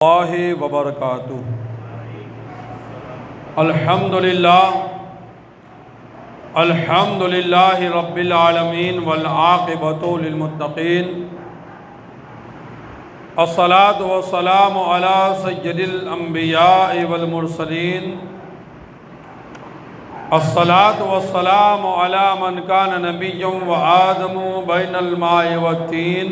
اللہ وبرکاتہ۔ الحمدللہ رب العالمین والعاقبۃ للمتقین، الصلاۃ والسلام علی سید الانبیاء والمرسلین، الصلاۃ والسلام علی من کان نبیا وآدم بین الماء والطین،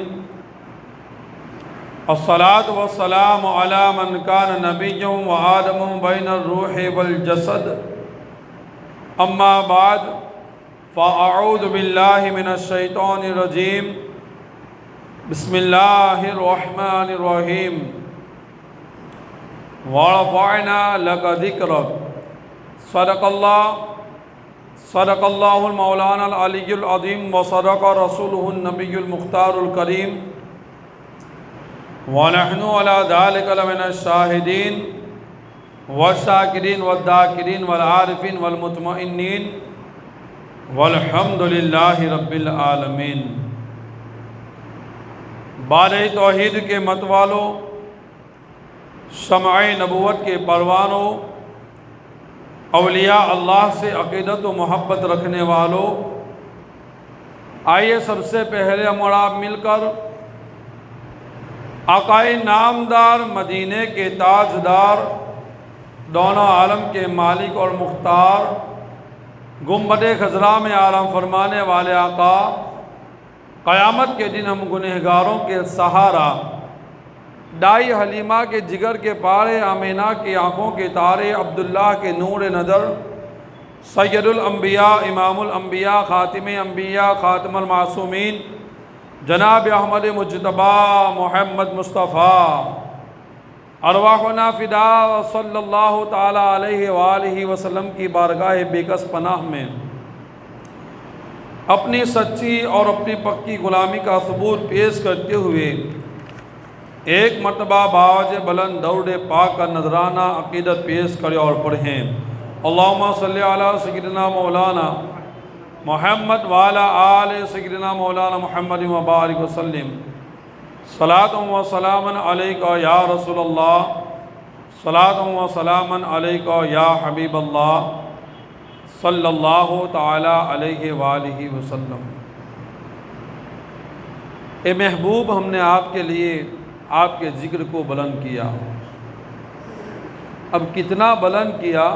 الصلاۃ والسلام علی من کان نبیا وآدم بین الروح والجسد، اما بعد فاعوذ باللہ من الشیطان الرجیم، بسم اللہ الرحمن الرحیم، ورفعنا لک ذکرک، صدق اللہ المولانا العلی العظیم، وصدق رسولہ النبی المختار الکریم، وَنَحْنُ عَلَى ذَلِكَ لَمِنَ الشَّاهِدِينَ وَالشَّاكِرِينَ وَالذَّاكِرِينَ وَالْعَارِفِينَ وَالْمُطْمَئِنِّينَ وَالْحَمْدُ لِلَّهِ رَبِّ الْعَالَمِينَ۔ بارِ توحید کے متوالوں، شمع نبوت کے پروانوں، اولیاء اللہ سے عقیدت و محبت رکھنے والوں، آئیے سب سے پہلے ہم اور آپ مل کر آقائے نامدار، مدینے کے تاجدار، دونوں عالم کے مالک اور مختار، گنبد خضرا میں آرام فرمانے والے آقا، قیامت کے دن ہم گنہگاروں کے سہارا، دائی حلیمہ کے جگر کے پارے، آمینہ کی آنکھوں کے تارے، عبداللہ کے نور نظر، سید الانبیاء، امام الانبیاء، خاتم انبیاء، خاتم المعصومین، جناب احمد مجتبی محمد مصطفیٰ، ارواحنا فدا صلی اللہ تعالیٰ علیہ وآلہ وسلم کی بارگاہ بےکس پناہ میں اپنی سچی اور اپنی پکی غلامی کا ثبوت پیش کرتے ہوئے ایک مرتبہ باوجہ بلند درود پاک کا نذرانہ عقیدت پیش کریں اور پڑھیں۔ اللہم صلی علی سیدنا مولانا محمد وعلی آل سیدنا مولانا محمد وبارک وسلم، صلاۃ و سلاما علیکہ یا رسول اللہ، صلاۃ و سلاما علیکہ یا حبیب اللہ، صلی اللہ تعالی علیہ وآلہ وسلم۔ اے محبوب، ہم نے آپ کے لیے آپ کے ذکر کو بلند کیا، اب کتنا بلند کیا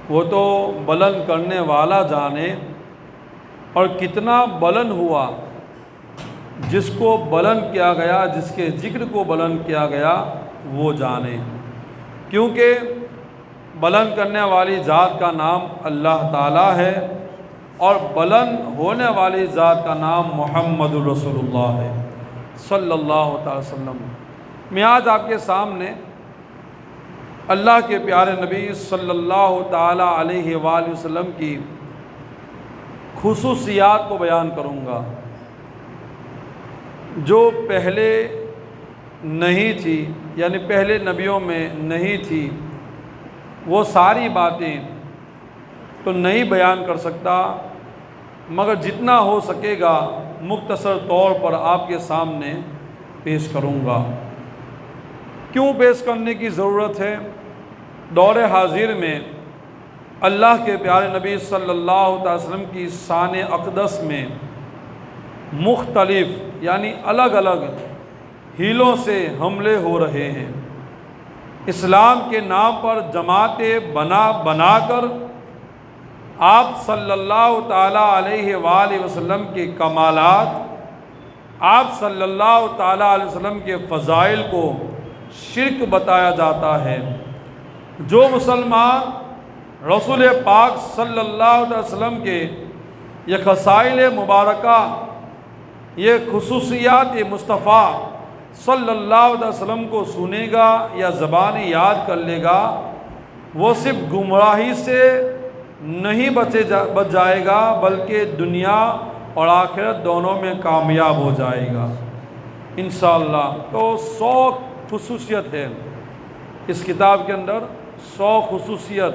وہ تو بلند کرنے والا جانے، اور کتنا بلند ہوا جس کو بلند کیا گیا، جس کے ذکر کو بلند کیا گیا وہ جانے، کیونکہ بلند کرنے والی ذات کا نام اللہ تعالیٰ ہے، اور بلند ہونے والی ذات کا نام محمد رسول اللہ ہے صلی اللہ تعالی وسلم۔ میں آج آپ کے سامنے اللہ کے پیارے نبی صلی اللہ تعالیٰ علیہ وآلہ وسلم کی خصوصیات کو بیان کروں گا جو پہلے نہیں تھی، یعنی پہلے نبیوں میں نہیں تھی۔ وہ ساری باتیں تو نہیں بیان کر سکتا، مگر جتنا ہو سکے گا مختصر طور پر آپ کے سامنے پیش کروں گا۔ کیوں پیش کرنے کی ضرورت ہے؟ دور حاضر میں اللہ کے پیارے نبی صلی اللہ علیہ وسلم کی شان اقدس میں مختلف یعنی الگ الگ ہیلوں سے حملے ہو رہے ہیں۔ اسلام کے نام پر جماعتیں بنا کر آپ صلی اللہ تعالیٰ علیہ وآلہ وسلم کے کمالات، آپ صلی اللہ تعالیٰ علیہ وسلم کے فضائل کو شرک بتایا جاتا ہے۔ جو مسلمان رسول پاک صلی اللہ علیہ وسلم کے یہ خصائل مبارکہ، یہ خصوصیات مصطفیٰ صلی اللہ علیہ وسلم کو سنے گا یا زبان یاد کر لے گا، وہ صرف گمراہی سے نہیں بچ جائے گا، بلکہ دنیا اور آخرت دونوں میں کامیاب ہو جائے گا انشاءاللہ۔ تو 100 خصوصیت ہے اس کتاب کے اندر، 100 خصوصیت،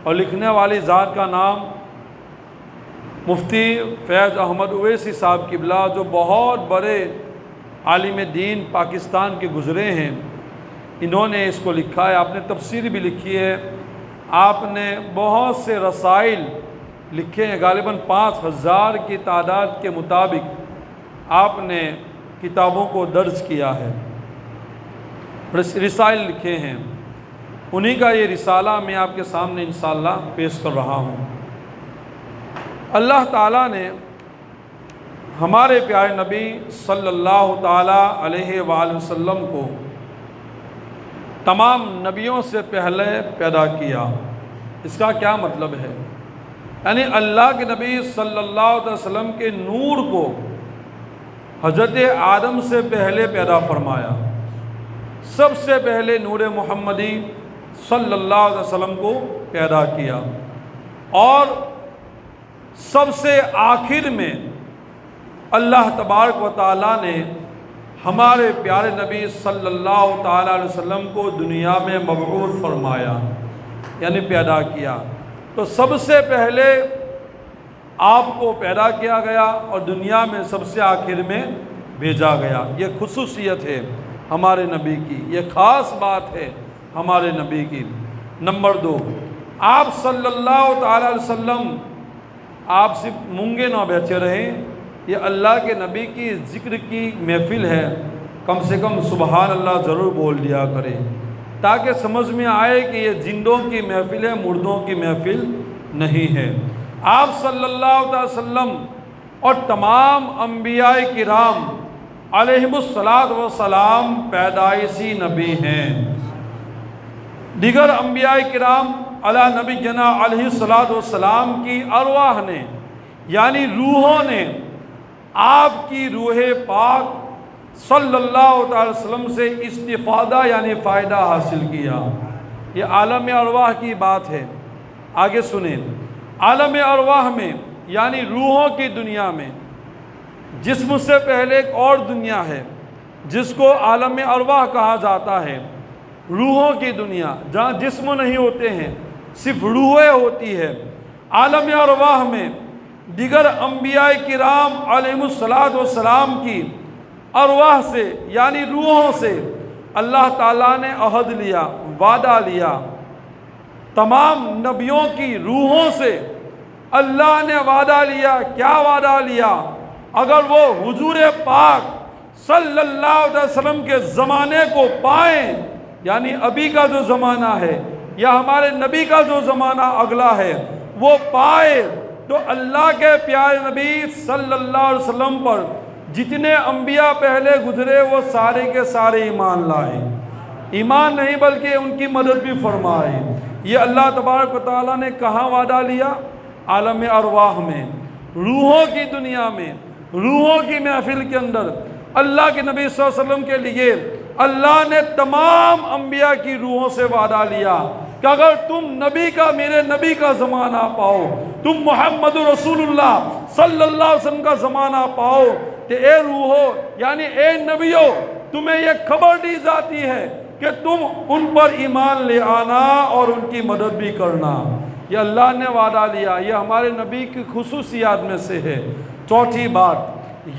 اور لکھنے والی ذات کا نام مفتی فیض احمد اویسی صاحب قبلہ، جو بہت بڑے عالم دین پاکستان کے گزرے ہیں، انہوں نے اس کو لکھا ہے، آپ نے تفسیر بھی لکھی ہے، آپ نے بہت سے رسائل لکھے ہیں، غالباً 5000 کی تعداد کے مطابق آپ نے کتابوں کو درج کیا ہے، رسائل لکھے ہیں۔ انہی کا یہ رسالہ میں آپ کے سامنے انشاءاللہ پیش کر رہا ہوں۔ اللہ تعالیٰ نے ہمارے پیارے نبی صلی اللہ تعالیٰ علیہ وآلہ وسلم کو تمام نبیوں سے پہلے پیدا کیا۔ اس کا کیا مطلب ہے؟ یعنی اللہ کے نبی صلی اللہ علیہ وسلم کے نور کو حضرت آدم سے پہلے پیدا فرمایا، سب سے پہلے نور محمدی صلی اللہ علیہ وسلم کو پیدا کیا، اور سب سے آخر میں اللہ تبارک و تعالیٰ نے ہمارے پیارے نبی صلی اللہ تعالیٰ علیہ وسلم کو دنیا میں مبعوث فرمایا، یعنی پیدا کیا۔ تو سب سے پہلے آپ کو پیدا کیا گیا اور دنیا میں سب سے آخر میں بھیجا گیا۔ یہ خصوصیت ہے ہمارے نبی کی، یہ خاص بات ہے ہمارے نبی کی۔ نمبر 2، آپ صلی اللہ تعالیٰ علیہ وسلم آپ صرف مونگے نہ بیٹھے رہیں، یہ اللہ کے نبی کی ذکر کی محفل ہے، کم سے کم سبحان اللہ ضرور بول دیا کریں، تاکہ سمجھ میں آئے کہ یہ زندوں کی محفل ہے، مردوں کی محفل نہیں ہے۔ آپ صلی اللہ علیہ وسلم اور تمام انبیاء کرام علیہم السلام پیدائشی نبی ہیں۔ دیگر انبیاء کرام علی نبی جنا علیہ السلام کی ارواح نے، یعنی روحوں نے آپ کی روح پاک صلی اللہ علیہ وسلم سے استفادہ یعنی فائدہ حاصل کیا۔ یہ عالم ارواح کی بات ہے، آگے سنیں۔ عالم ارواح میں یعنی روحوں کی دنیا میں، جسم سے پہلے ایک اور دنیا ہے جس کو عالم ارواح کہا جاتا ہے، روحوں کی دنیا جہاں جسم نہیں ہوتے ہیں، صرف روحیں ہوتی ہے۔ عالم ارواح میں دیگر انبیاء کرام علیہم السلام کی ارواح سے یعنی روحوں سے اللہ تعالیٰ نے عہد لیا، وعدہ لیا۔ تمام نبیوں کی روحوں سے اللہ نے وعدہ لیا۔ کیا وعدہ لیا؟ اگر وہ حضور پاک صلی اللہ علیہ وسلم کے زمانے کو پائیں، یعنی ابھی کا جو زمانہ ہے یا ہمارے نبی کا جو زمانہ اگلا ہے وہ پائے، تو اللہ کے پیارے نبی صلی اللہ علیہ وسلم پر جتنے انبیاء پہلے گزرے وہ سارے کے سارے ایمان لائے۔ ایمان نہیں بلکہ ان کی مدد بھی فرمائے۔ یہ اللہ تبارک و تعالیٰ نے کہاں وعدہ لیا؟ عالم ارواح میں، روحوں کی دنیا میں، روحوں کی محفل کے اندر اللہ کے نبی صلی اللہ علیہ وسلم کے لیے اللہ نے تمام انبیاء کی روحوں سے وعدہ لیا کہ اگر تم نبی کا، میرے نبی کا زمانہ پاؤ، تم محمد رسول اللہ صلی اللہ علیہ وسلم کا زمانہ پاؤ، کہ اے روحو یعنی اے نبیو، تمہیں یہ خبر دی جاتی ہے کہ تم ان پر ایمان لے آنا اور ان کی مدد بھی کرنا۔ یہ اللہ نے وعدہ لیا، یہ ہمارے نبی کی خصوصیات میں سے ہے۔ چوتھی بات،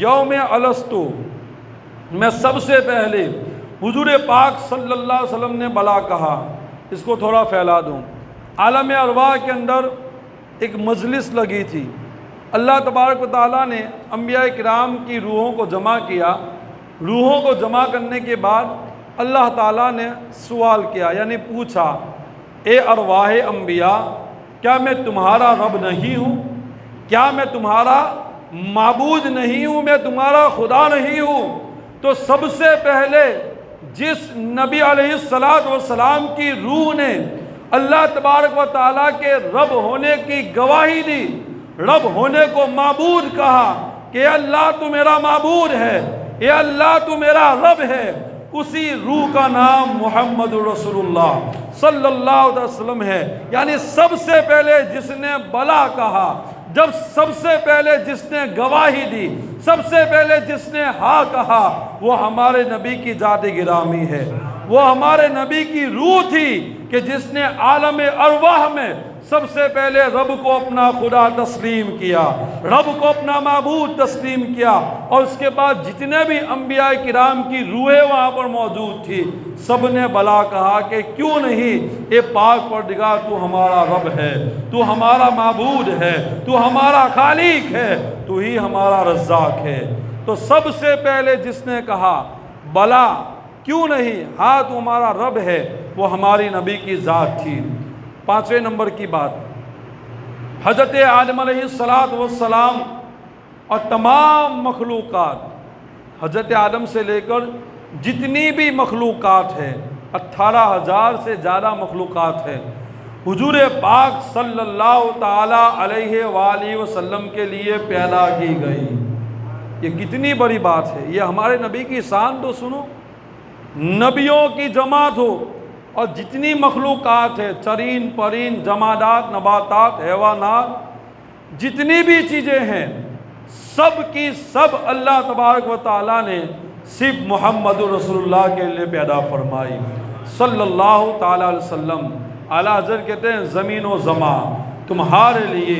یوم الستو میں سب سے پہلے حضور پاک صلی اللہ علیہ وسلم نے بلا کہا۔ اس کو تھوڑا پھیلا دوں۔ عالم ارواح کے اندر ایک مجلس لگی تھی، اللہ تبارک و تعالیٰ نے انبیاء کرام کی روحوں کو جمع کیا۔ روحوں کو جمع کرنے کے بعد اللہ تعالیٰ نے سوال کیا، یعنی پوچھا، اے ارواح انبیاء، کیا میں تمہارا رب نہیں ہوں؟ کیا میں تمہارا معبود نہیں ہوں؟ میں تمہارا خدا نہیں ہوں؟ تو سب سے پہلے جس نبی علیہ السلام کی روح نے اللہ تبارک و تعالیٰ کے رب ہونے کی گواہی دی، رب ہونے کو معبود کہا کہ اے اللہ تو میرا معبود ہے، اے اللہ تو میرا رب ہے، اسی روح کا نام محمد رسول اللہ صلی اللہ علیہ وسلم ہے۔ یعنی سب سے پہلے جس نے بلا کہا، جب سب سے پہلے جس نے گواہی دی، سب سے پہلے جس نے ہاں کہا، وہ ہمارے نبی کی ذات گرامی ہے، وہ ہمارے نبی کی روح تھی کہ جس نے عالم ارواح میں سب سے پہلے رب کو اپنا خدا تسلیم کیا، رب کو اپنا معبود تسلیم کیا، اور اس کے بعد جتنے بھی انبیاء کرام کی روحیں وہاں پر موجود تھی، سب نے بلا کہا کہ کیوں نہیں اے پاک پروردگار تو ہمارا رب ہے، تو ہمارا معبود ہے، تو ہمارا خالق ہے، تو ہی ہمارا رزاق ہے۔ تو سب سے پہلے جس نے کہا بلا کیوں نہیں، ہاں تو ہمارا رب ہے، وہ ہماری نبی کی ذات تھی۔ 5ویں نمبر کی بات، حضرت آدم علیہ السلام اور تمام مخلوقات، حضرت آدم سے لے کر جتنی بھی مخلوقات ہیں، 18,000 سے زیادہ مخلوقات ہیں، حضور پاک صلی اللہ تعالی علیہ وآلہ وسلم کے لیے پیدا کی گئی۔ یہ کتنی بڑی بات ہے، یہ ہمارے نبی کی شان تو سنو۔ نبیوں کی جماعت ہو اور جتنی مخلوقات ہے، چرین پرین، جمادات، نباتات، حیوانات، جتنی بھی چیزیں ہیں، سب کی سب اللہ تبارک و تعالیٰ نے صرف محمد رسول اللہ کے لیے پیدا فرمائی صلی اللہ تعالیٰ علیہ وسلم۔ اعلیٰ حضرت کہتے ہیں زمین و زمان تمہارے لیے،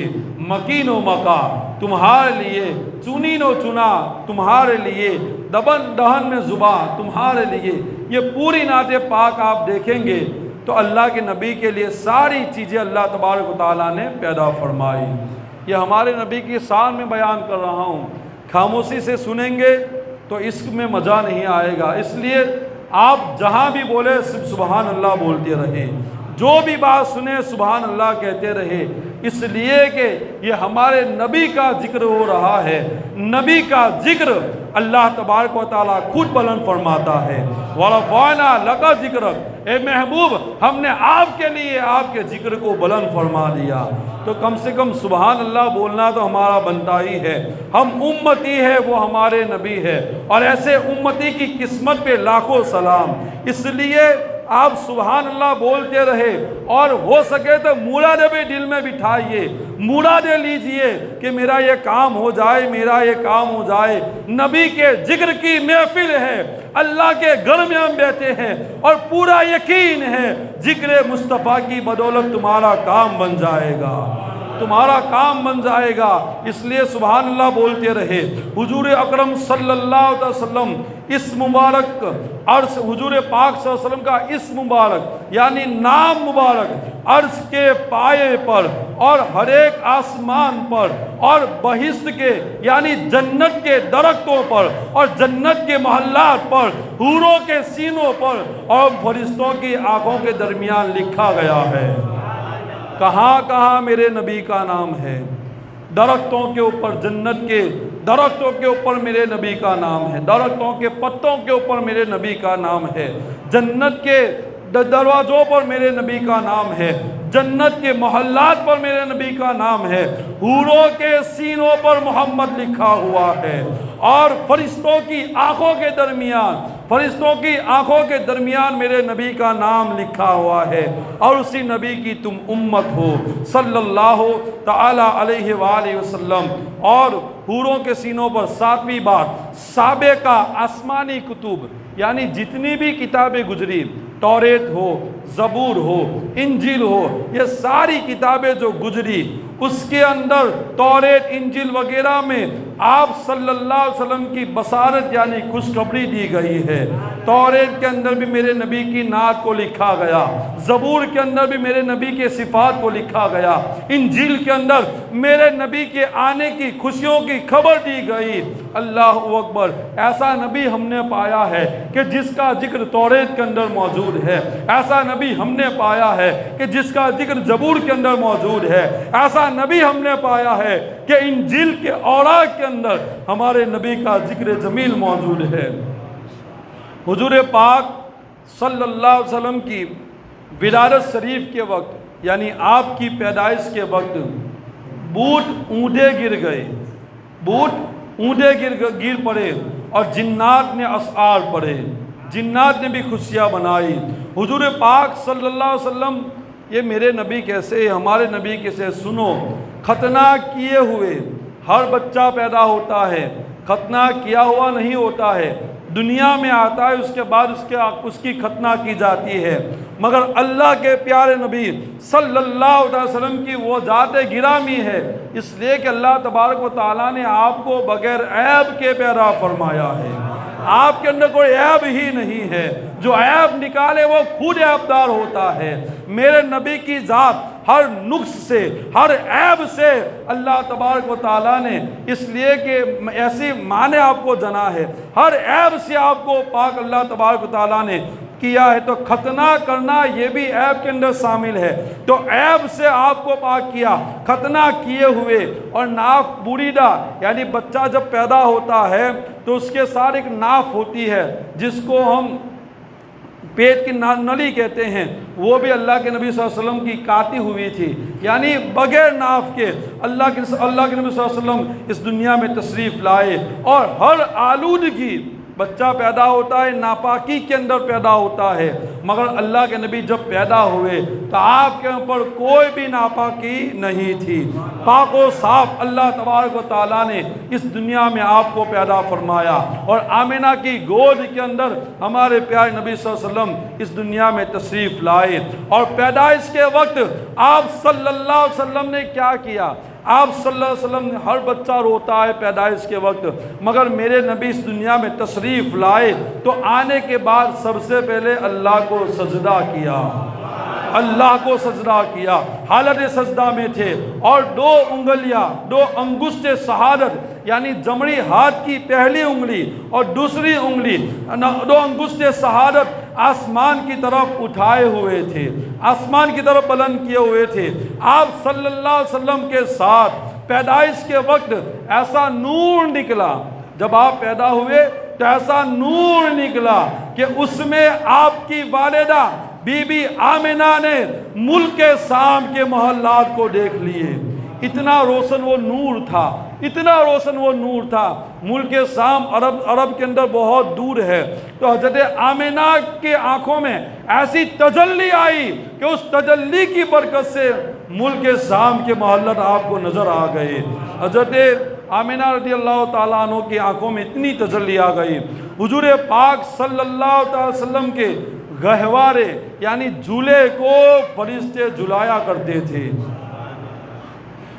مکین و مکا تمہارے لیے، چنین و چنا تمہارے لیے، دبن دہن میں زباں تمہارے لیے۔ یہ پوری نعت پاک آپ دیکھیں گے تو اللہ کے نبی کے لیے ساری چیزیں اللہ تبارک و تعالیٰ نے پیدا فرمائی۔ یہ ہمارے نبی کی شان میں بیان کر رہا ہوں، خاموشی سے سنیں گے تو اس میں مزہ نہیں آئے گا، اس لیے آپ جہاں بھی بولے صرف سبحان اللہ بولتے رہیں، جو بھی بات سنیں سبحان اللہ کہتے رہے، اس لیے کہ یہ ہمارے نبی کا ذکر ہو رہا ہے۔ نبی کا ذکر اللہ تبارک و تعالیٰ خود بلند فرماتا ہے، وَرَفَعْنَا لَكَ ذِكْرَكَ، اے محبوب ہم نے آپ کے لیے آپ کے ذکر کو بلند فرما دیا۔ تو کم سے کم سبحان اللہ بولنا تو ہمارا بنتا ہی ہے، ہم امتی ہے، وہ ہمارے نبی ہے، اور ایسے امتی کی قسمت پہ لاکھوں سلام۔ اس لیے آپ سبحان اللہ بولتے رہے، اور ہو سکے تو مرادیں بھی دل میں بٹھائیے، مرادیں لیجئے کہ میرا یہ کام ہو جائے، میرا یہ کام ہو جائے۔ نبی کے ذکر کی محفل ہے، اللہ کے گھر میں ہم بیٹھے ہیں، اور پورا یقین ہے ذکر مصطفیٰ کی بدولت تمہارا کام بن جائے گا، تمہارا کام بن جائے گا۔ اس لیے سبحان اللہ بولتے رہے۔ حضور اکرم صلی اللہ علیہ وسلم اس مبارک عرش، حضور پاک صلی اللہ علیہ وسلم کا اس مبارک یعنی نام مبارک عرش کے پائے پر اور ہر ایک آسمان پر اور بہشت کے یعنی جنت کے درختوں پر اور جنت کے محلات پر، حوروں کے سینوں پر اور فرشتوں کی آنکھوں کے درمیان لکھا گیا ہے۔ کہاں کہاں میرے نبی کا نام ہے؟ درختوں کے اوپر، جنت کے درختوں کے اوپر میرے نبی کا نام ہے، درختوں کے پتوں کے اوپر میرے نبی کا نام ہے، جنت کے دروازوں پر میرے نبی کا نام ہے، جنت کے محلات پر میرے نبی کا نام ہے، حوروں کے سینوں پر محمد لکھا ہوا ہے، اور فرشتوں کی آنکھوں کے درمیان، فرشتوں کی آنکھوں کے درمیان میرے نبی کا نام لکھا ہوا ہے، اور اسی نبی کی تم امت ہو صلی اللہ تعالی علیہ وآلہ وسلم۔ اور حوروں کے سینوں پر 7ویں بات، سابقہ آسمانی کتب یعنی جتنی بھی کتابیں گزری، توریت ہو، زبور ہو، انجیل ہو، یہ ساری کتابیں جو گزری، اس کے اندر توریت، انجیل وغیرہ میں آپ صلی اللہ علیہ وسلم کی بصارت یعنی خوشخبری دی گئی ہے۔ توریت کے اندر بھی میرے نبی کی نعت کو لکھا گیا، زبور کے اندر بھی میرے نبی کے صفات کو لکھا گیا، انجیل کے اندر میرے نبی کے آنے کی خوشیوں کی خبر دی گئی۔ اللہ اکبر! ایسا نبی ہم نے پایا ہے کہ جس کا ذکر توریت کے اندر موجود ہے، ایسا نبی ہم نے پایا ہے کہ جس کا ذکر زبور کے اندر موجود ہے، ایسا نبی ہم نے پایا ہے کہ انجیل کے اوراق کے اندر ہمارے نبی کا ذکر جمیل موجود ہے۔ حضور پاک صلی اللہ علیہ وسلم کی ولادت شریف کے وقت یعنی آپ کی پیدائش کے وقت بوٹ اونٹے گر گئے، بوٹ اونٹے گر پڑے، اور جنات نے اشعار پڑھے، جنات نے بھی خوشیاں بنائی۔ حضور پاک صلی اللہ علیہ وسلم، یہ میرے نبی کیسے، ہمارے نبی کیسے؟ سنو، ختنہ کیے ہوئے ہر بچہ پیدا ہوتا ہے، ختنہ کیا ہوا نہیں ہوتا ہے۔ دنیا میں آتا ہے، اس کے بعد اس کی ختنہ کی جاتی ہے، مگر اللہ کے پیارے نبی صلی اللہ علیہ وسلم کی وہ ذات گرامی ہے، اس لیے کہ اللہ تبارک و تعالیٰ نے آپ کو بغیر عیب کے پیدا فرمایا ہے۔ آپ کے اندر کوئی عیب ہی نہیں ہے، جو عیب نکالے وہ خود عیبدار ہوتا ہے۔ میرے نبی کی ذات ہر نقص سے، ہر عیب سے اللہ تبارک و تعالیٰ نے، اس لیے کہ ایسی ماں نے آپ کو جنا ہے، ہر عیب سے آپ کو پاک اللہ تبارک و تعالیٰ نے کیا ہے۔ تو ختنہ کرنا یہ بھی عیب کے اندر شامل ہے، تو عیب سے آپ کو پاک کیا، ختنہ کیے ہوئے۔ اور ناف بریدہ یعنی بچہ جب پیدا ہوتا ہے تو اس کے ساتھ ایک ناف ہوتی ہے جس کو ہم پیٹ کی نلی کہتے ہیں، وہ بھی اللہ کے نبی صلی اللہ علیہ وسلم کی کاٹی ہوئی تھی، یعنی بغیر ناف کے اللہ کے نبی صلی اللہ علیہ وسلم اس دنیا میں تشریف لائے۔ اور ہر آلودگی، بچہ پیدا ہوتا ہے ناپاکی کے اندر پیدا ہوتا ہے، مگر اللہ کے نبی جب پیدا ہوئے تو آپ کے اوپر کوئی بھی ناپاکی نہیں تھی، پاک و صاف اللہ تبارک و تعالیٰ نے اس دنیا میں آپ کو پیدا فرمایا۔ اور آمنہ کی گود کے اندر ہمارے پیارے نبی صلی اللہ علیہ وسلم اس دنیا میں تشریف لائے، اور پیدائش کے وقت آپ صلی اللہ علیہ وسلم نے کیا کیا؟ آپ صلی اللہ علیہ وسلم، ہر بچہ روتا ہے پیدائش کے وقت، مگر میرے نبی اس دنیا میں تشریف لائے تو آنے کے بعد سب سے پہلے اللہ کو سجدہ کیا، اللہ کو سجدہ کیا، حالت سجدہ میں تھے، اور دو انگلیاں، دو انگشت شہادت یعنی جمڑی ہاتھ کی پہلی انگلی اور دوسری انگلی، دو انگشت شہادت آسمان کی طرف اٹھائے ہوئے تھے، آسمان کی طرف بلند کیے ہوئے تھے۔ آپ صلی اللہ علیہ وسلم کے ساتھ پیدائش کے وقت ایسا نور نکلا، جب آپ پیدا ہوئے تو ایسا نور نکلا کہ اس میں آپ کی والدہ بی بی آمنہ نے ملک شام کے محلات کو دیکھ لیے۔ اتنا روشن وہ نور تھا، اتنا روشن وہ نور تھا۔ ملک شام عرب کے اندر بہت دور ہے، تو حضرت آمنہ کے آنکھوں میں ایسی تجلی آئی کہ اس تجلی کی برکت سے ملک شام کے محلات آپ کو نظر آ گئے۔ حضرت آمنہ رضی اللہ تعالیٰ عنہ کی آنکھوں میں اتنی تجلی آ گئی، حضور پاک صلی اللہ علیہ وسلم کے گہوارے یعنی جھولے کو فرشتے جھلایا کرتے تھے،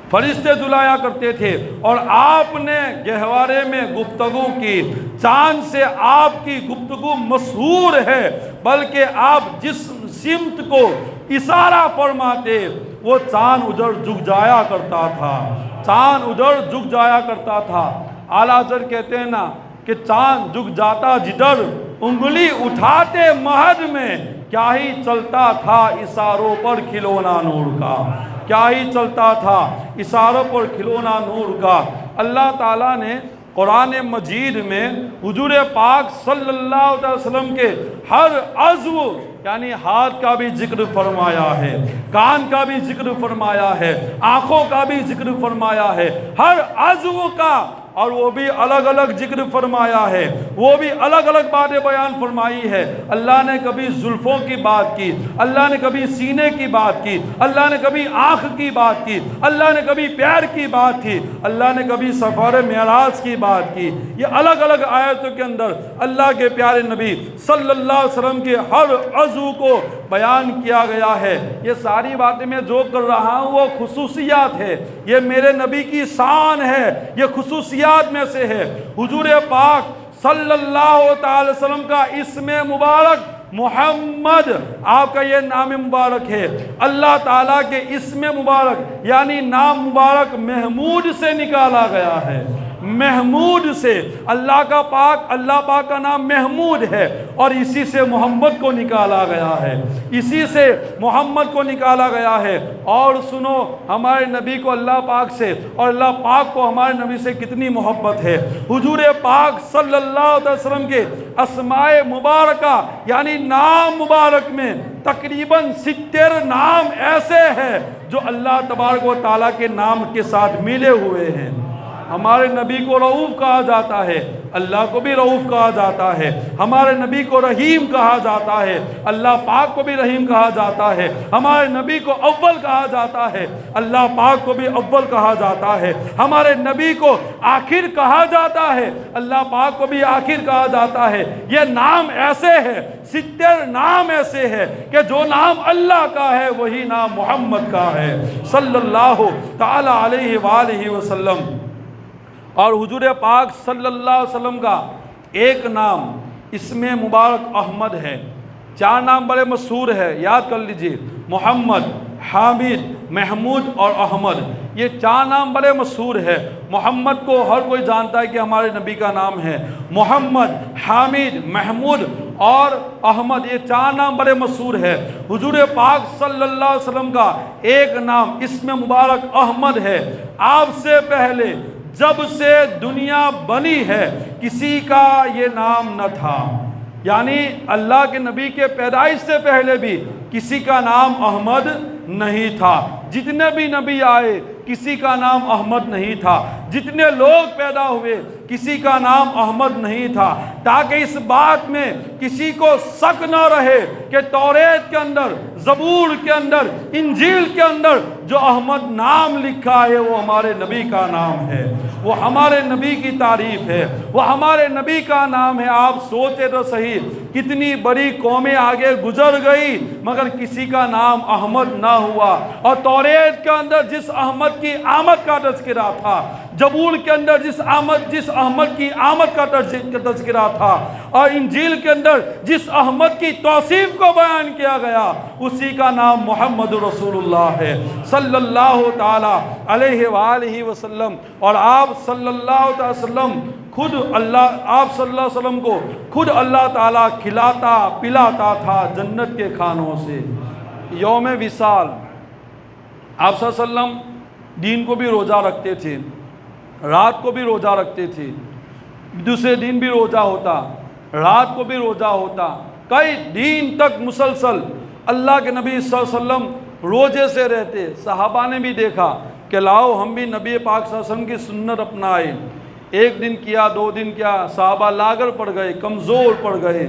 فرشتے جھلایا کرتے تھے، اور آپ نے گہوارے میں گفتگو کی۔ چاند سے آپ کی گفتگو مشہور ہے، بلکہ آپ جس سمت کو اشارہ فرماتے وہ چاند ادھر جھک جایا کرتا تھا، چاند ادھر جھک جایا کرتا تھا۔ اعلیٰ حضرت کہتے ہیں نا کہ چاند جھک جاتا جدھر، انگلی اٹھاتے مہد میں کیا ہی چلتا تھا اشاروں پر کھلونا نور کا، کیا ہی چلتا تھا اشاروں پر کھلونا نور کا۔ اللہ تعالیٰ نے قرآن مجید میں حضور پاک صلی اللہ علیہ وسلم کے ہر عضو یعنی ہاتھ کا بھی ذکر فرمایا ہے، کان کا بھی ذکر فرمایا ہے، آنکھوں کا بھی ذکر فرمایا ہے، ہر عضو کا، اور وہ بھی الگ الگ ذکر فرمایا ہے، وہ بھی الگ الگ باتیں بیان فرمائی ہے۔ اللہ نے کبھی زلفوں کی بات کی، اللہ نے کبھی سینے کی بات کی، اللہ نے کبھی آنکھ کی بات کی، اللہ نے کبھی پیر کی بات کی، اللہ نے کبھی سفر معراج کی بات کی۔ یہ الگ الگ آیتوں کے اندر اللہ کے پیارے نبی صلی اللہ علیہ وسلم کے ہر عضو کو بیان کیا گیا ہے۔ یہ ساری باتیں میں جو کر رہا ہوں وہ خصوصیات ہے، یہ میرے نبی کی شان ہے، یہ خصوصیات میں سے ہے۔ حضور پاک صلی اللہ تعالی وسلم کا اسم مبارک محمد، آپ کا یہ نام مبارک ہے۔ اللہ تعالیٰ کے اسم مبارک یعنی نام مبارک محمود سے نکالا گیا ہے، محمود سے۔ اللہ پاک کا نام محمود ہے، اور اسی سے محمد کو نکالا گیا ہے، اسی سے محمد کو نکالا گیا ہے۔ اور سنو ہمارے نبی کو اللہ پاک سے اور اللہ پاک کو ہمارے نبی سے کتنی محبت ہے۔ حضور پاک صلی اللہ علیہ وسلم کے اسماء مبارکہ یعنی نام مبارک میں تقریباً 70 نام ایسے ہیں جو اللہ تبارک و تعالیٰ کے نام کے ساتھ ملے ہوئے ہیں۔ ہمارے نبی کو رؤوف کہا جاتا ہے، اللہ کو بھی رؤوف کہا جاتا ہے، ہمارے نبی کو رحیم کہا جاتا ہے، اللہ پاک کو بھی رحیم کہا جاتا ہے، ہمارے نبی کو اول کہا جاتا ہے، اللہ پاک کو بھی اول کہا جاتا ہے، ہمارے نبی کو آخر کہا جاتا ہے، اللہ پاک کو بھی آخر کہا جاتا ہے۔ یہ نام ایسے ہے، 70 نام ایسے ہے کہ جو نام اللہ کا ہے وہی نام محمد کا ہے صلی اللہ تعالی علیہ وآلہ وسلم۔ اور حضور پاک صلی اللہ علیہ وسلم کا ایک نام اسم مبارک احمد ہے، 4 نام بڑے مشہور ہے، یاد کر لیجئے، محمد، حامد، محمود اور احمد، یہ 4 نام بڑے مشہور ہے۔ محمد کو ہر کوئی جانتا ہے کہ ہمارے نبی کا نام ہے، محمد، حامد، محمود اور احمد، یہ 4 نام بڑے مشہور ہے۔ حضور پاک صلی اللہ علیہ وسلم کا ایک نام اسم مبارک احمد ہے۔ آپ سے پہلے جب سے دنیا بنی ہے کسی کا یہ نام نہ تھا، یعنی اللہ کے نبی کے پیدائش سے پہلے بھی کسی کا نام احمد نہیں تھا، جتنے بھی نبی آئے کسی کا نام احمد نہیں تھا، جتنے لوگ پیدا ہوئے کسی کا نام احمد نہیں تھا، تاکہ اس بات میں کسی کو شک نہ رہے کہ توریت کے اندر، زبور کے اندر، انجیل کے اندر جو احمد نام لکھا ہے وہ ہمارے نبی کا نام ہے، وہ ہمارے نبی کی تعریف ہے، وہ ہمارے نبی کا نام ہے۔ آپ سوچے تو صحیح، کتنی بڑی قومیں آگے گزر گئی مگر کسی کا نام احمد نہ ہوا، اور توریت کے اندر جس احمد کی آمد کا تذکرہ تھا، زبور کے اندر جس احمد کی آمد کا تذکرہ تھا، اور انجیل کے اندر جس احمد کی توصیف کو بیان کیا گیا اسی کا نام محمد رسول اللہ ہے صلی اللہ تعالی علیہ وآلہ وسلم۔ اور آپ صلی اللہ تعالی وسلم خود آپ صلی اللہ علیہ وسلم کو خود اللہ تعالیٰ کھلاتا پلاتا تھا جنت کے کھانوں سے۔ یوم وصال آپ صلی اللہ علیہ وسلم دین کو بھی روزہ رکھتے تھے، رات کو بھی روزہ رکھتے تھے، دوسرے دن بھی روزہ ہوتا، رات کو بھی روزہ ہوتا، کئی دن تک مسلسل اللہ کے نبی صلی اللہ علیہ وسلم روزے سے رہتے۔ صحابہ نے بھی دیکھا کہ لاؤ ہم بھی نبی پاک صلی اللہ علیہ وسلم کی سنت اپنائیں۔ 1 دن کیا، 2 دن کیا، صحابہ لاغر پڑ گئے، کمزور پڑ گئے۔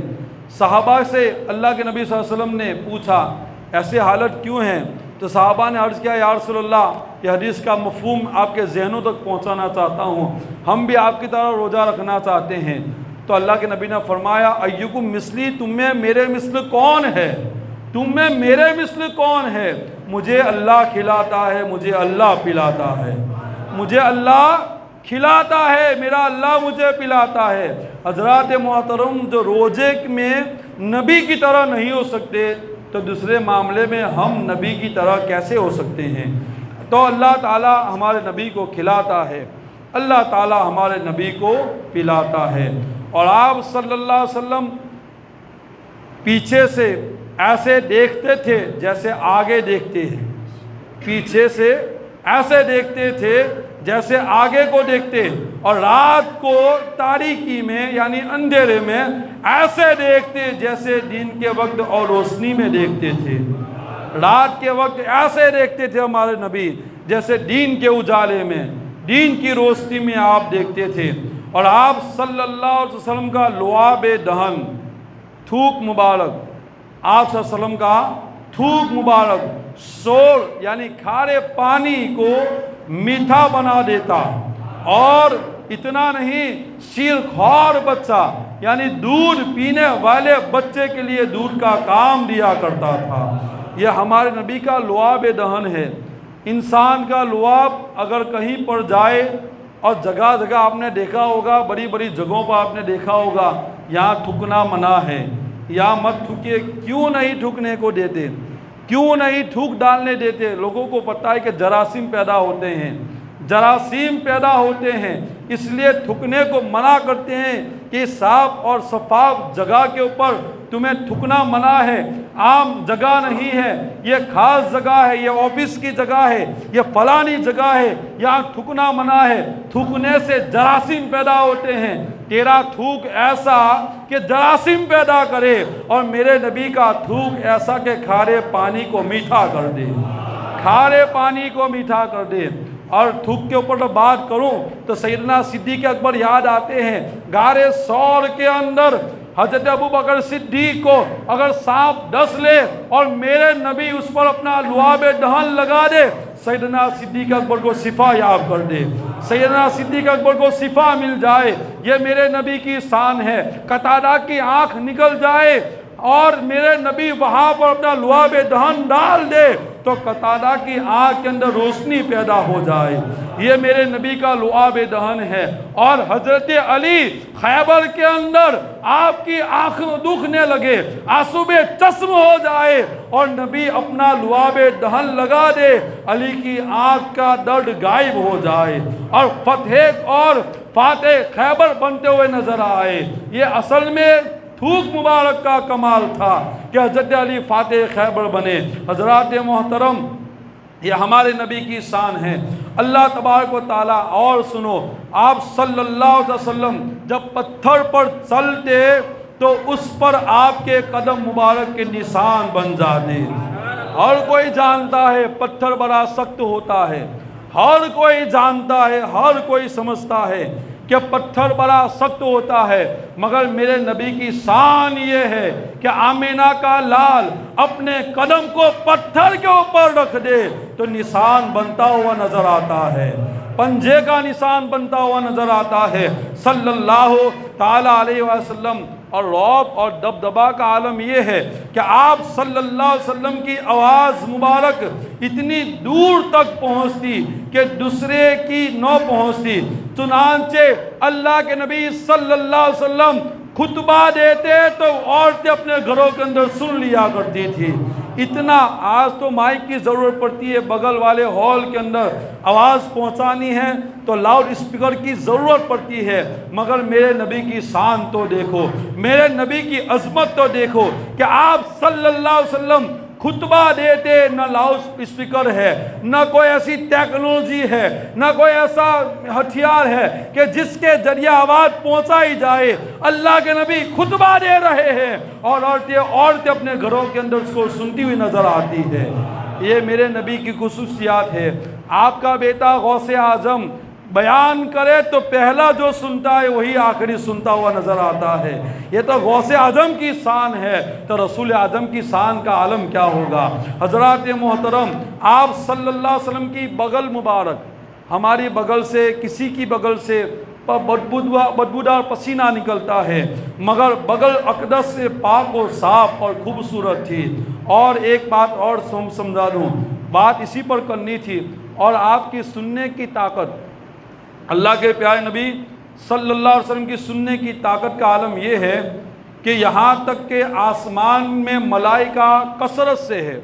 صحابہ سے اللہ کے نبی صلی اللہ علیہ وسلم نے پوچھا ایسے حالت کیوں ہیں؟ تو صحابہ نے عرض کیا یا رسول اللہ، یہ حدیث کا مفہوم آپ کے ذہنوں تک پہنچانا چاہتا ہوں، ہم بھی آپ کی طرح روزہ رکھنا چاہتے ہیں۔ تو اللہ کے نبی نے فرمایا ایکم مثلی، تم میں میرے مثل کون ہے؟ تم میں میرے مثل کون ہے؟ مجھے اللہ کھلاتا ہے، مجھے اللہ پلاتا ہے، مجھے اللہ کھلاتا ہے، میرا اللہ مجھے پلاتا ہے۔ حضرات محترم، جو روزے میں نبی کی طرح نہیں ہو سکتے تو دوسرے معاملے میں ہم نبی کی طرح کیسے ہو سکتے ہیں؟ تو اللہ تعالیٰ ہمارے نبی کو کھلاتا ہے، اللہ تعالیٰ ہمارے نبی کو پلاتا ہے۔ اور آپ صلی اللہ علیہ وسلم پیچھے سے ایسے دیکھتے تھے جیسے آگے دیکھتے ہیں، پیچھے سے ایسے دیکھتے تھے جیسے آگے کو دیکھتے، اور رات کو تاریکی میں یعنی اندھیرے میں ایسے دیکھتے جیسے دن کے وقت اور روشنی میں دیکھتے تھے۔ رات کے وقت ایسے دیکھتے تھے ہمارے نبی جیسے دین کے اجالے میں، دین کی روشنی میں آپ دیکھتے تھے۔ اور آپ صلی اللہ علیہ وسلم کا لعاب دہن، تھوک مبارک، آپ صلی اللہ علیہ وسلم کا تھوک مبارک سور یعنی کھارے پانی کو میٹھا بنا دیتا، اور اتنا نہیں، شیرخوار بچہ یعنی دودھ پینے والے بچے کے لیے دودھ کا کام دیا کرتا تھا۔ یہ ہمارے نبی کا لعاب دہن ہے۔ انسان کا لعاب اگر کہیں پر جائے، اور جگہ جگہ آپ نے دیکھا ہوگا، بڑی بڑی جگہوں پر آپ نے دیکھا ہوگا یہاں تھوکنا منع ہے، یہاں مت تھوکے، کیوں نہیں تھوکنے کو دیتے؟ کیوں نہیں تھوک ڈالنے دیتے؟ لوگوں کو پتہ ہے کہ جراثیم پیدا ہوتے ہیں، جراثیم پیدا ہوتے ہیں، اس لیے تھوکنے کو منع کرتے ہیں کہ صاف اور شفاف جگہ کے اوپر تمہیں تھوکنا منع ہے، عام جگہ نہیں ہے، یہ خاص جگہ ہے، یہ آفس کی جگہ ہے، یہ فلانی جگہ ہے، یہاں تھوکنا منع ہے، تھوکنے سے جراثیم پیدا ہوتے ہیں۔ تیرا تھوک ایسا کہ جراثیم پیدا کرے، اور میرے نبی کا تھوک ایسا کہ کھارے پانی کو میٹھا کر دے، کھارے پانی کو میٹھا کر دے۔ اور تھوک کے اوپر بات کروں تو سیدنا صدیق اکبر یاد آتے ہیں۔ غار ثور کے اندر حضرت ابوبکر صدیق کو اگر سانپ ڈس لے اور میرے نبی اس پر اپنا لعاب دہن لگا دے، سیدنا صدیق اکبر کو شفا یاب کر دے، سیدنا صدیق اکبر کو شفا مل جائے، یہ میرے نبی کی شان ہے۔ قتادہ کی آنکھ نکل جائے اور میرے نبی وہاں پر اپنا لعاب دہن ڈال دے تو قتادہ کی آنکھ کے اندر روشنی پیدا ہو جائے، یہ میرے نبی کا لعاب دہن ہے۔ اور حضرت علی خیبر کے اندر آپ کی آنکھ دکھنے لگے، آنسو چشم ہو جائے اور نبی اپنا لعاب دہن لگا دے، علی کی آنکھ کا درد غائب ہو جائے اور فاتح خیبر بنتے ہوئے نظر آئے۔ یہ اصل میں تھوک مبارک کا کمال تھا کہ حضرت علی فاتح خیبر بنے۔ حضرات محترم، یہ ہمارے نبی کی شان ہے۔ اللہ تبارک و تعالیٰ، اور سنو، آپ صلی اللہ علیہ وسلم جب پتھر پر چلتے تو اس پر آپ کے قدم مبارک کے نشان بن جاتے۔ ہر کوئی جانتا ہے پتھر بڑا سخت ہوتا ہے، ہر کوئی جانتا ہے، ہر کوئی سمجھتا ہے کہ پتھر بڑا سخت ہوتا ہے، مگر میرے نبی کی شان یہ ہے کہ آمینہ کا لال اپنے قدم کو پتھر کے اوپر رکھ دے تو نشان بنتا ہوا نظر آتا ہے، پنجے کا نشان بنتا ہوا نظر آتا ہے صلی اللہ تعالیٰ علیہ وسلم۔ اور رعب اور دبدبا کا عالم یہ ہے کہ آپ صلی اللہ علیہ وسلم کی آواز مبارک اتنی دور تک پہنچتی کہ دوسرے کی نہ پہنچتی، چنانچہ اللہ کے نبی صلی اللہ علیہ وسلم خطبہ دیتے تو عورتیں اپنے گھروں کے اندر سن لیا کرتی تھی۔ اتنا آج تو مائک کی ضرورت پڑتی ہے، بغل والے ہال کے اندر آواز پہنچانی ہے تو لاؤڈ اسپیکر کی ضرورت پڑتی ہے، مگر میرے نبی کی شان تو دیکھو، میرے نبی کی عظمت تو دیکھو کہ آپ صلی اللہ علیہ وسلم خطبہ دیتے، نہ لاؤڈ اسپیکر ہے، نہ کوئی ایسی ٹیکنالوجی ہے، نہ کوئی ایسا ہتھیار ہے کہ جس کے ذریعے آواز پہنچائی جائے، اللہ کے نبی خطبہ دے رہے ہیں اور عورتیں اپنے گھروں کے اندر اس کو سنتی ہوئی نظر آتی ہے۔ یہ میرے نبی کی خصوصیات ہے۔ آپ کا بیٹا غوث اعظم بیان کرے تو پہلا جو سنتا ہے وہی آخری سنتا ہوا نظر آتا ہے۔ یہ تو غوث اعظم کی شان ہے، تو رسول اعظم کی شان کا عالم کیا ہوگا۔ حضرات محترم، آپ صلی اللہ علیہ وسلم کی بغل مبارک، ہماری بغل سے، کسی کی بغل سے بدبودار پسینہ نکلتا ہے، مگر بغل اقدس سے پاک و صاف اور خوبصورت تھی۔ اور ایک بات اور سمجھا دوں، بات اسی پر کرنی تھی، اور آپ کی سننے کی طاقت، اللہ کے پیارے نبی صلی اللہ علیہ وسلم کی سننے کی طاقت کا عالم یہ ہے کہ یہاں تک کہ آسمان میں ملائکہ کثرت سے ہے،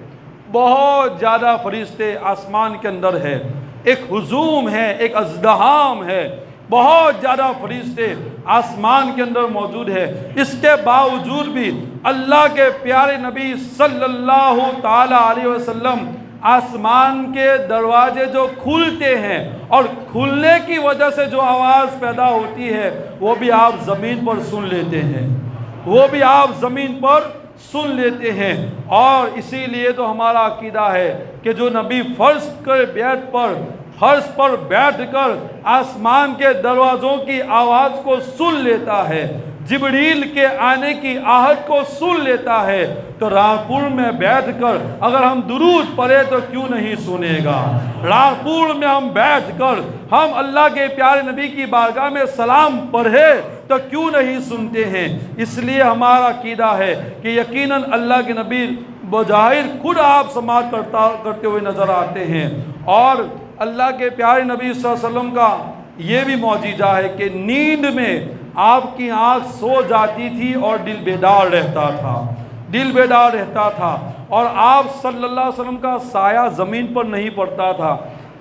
بہت زیادہ فرشتے آسمان کے اندر ہے، ایک ہجوم ہے، ایک ازدحام ہے، بہت زیادہ فرشتے آسمان کے اندر موجود ہے۔ اس کے باوجود بھی اللہ کے پیارے نبی صلی اللہ تعالیٰ علیہ وسلم آسمان کے دروازے جو کھلتے ہیں اور کھلنے کی وجہ سے جو آواز پیدا ہوتی ہے وہ بھی آپ زمین پر سن لیتے ہیں، وہ بھی آپ زمین پر سن لیتے ہیں۔ اور اسی لیے تو ہمارا عقیدہ ہے کہ جو نبی فرش پر بیٹھ کر آسمان کے دروازوں کی آواز کو سن لیتا ہے، جبریل کے آنے کی آہٹ کو سن لیتا ہے، تو رامپور میں بیٹھ کر اگر ہم درود پڑھے تو کیوں نہیں سنے گا۔ رامپور میں ہم بیٹھ کر ہم اللہ کے پیارے نبی کی بارگاہ میں سلام پڑھے تو کیوں نہیں سنتے ہیں۔ اس لیے ہمارا عقیدہ ہے کہ یقیناً اللہ کے نبی بظاہر خود آپ سماعت کرتے ہوئے نظر آتے ہیں۔ اور اللہ کے پیارے نبی صلی اللہ علیہ وسلم کا یہ بھی معجزہ ہے کہ نیند میں آپ کی آنکھ سو جاتی تھی اور دل بیدار رہتا تھا، اور آپ صلی اللہ علیہ وسلم کا سایہ زمین پر نہیں پڑتا تھا۔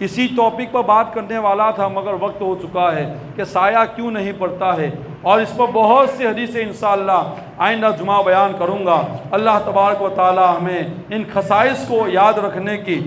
اسی ٹاپک پر بات کرنے والا تھا مگر وقت ہو چکا ہے کہ سایہ کیوں نہیں پڑتا ہے، اور اس پر بہت سی حدیثیں انشاءاللہ آئندہ جمعہ بیان کروں گا۔ اللہ تبارک و تعالی ہمیں ان خصائص کو یاد رکھنے کی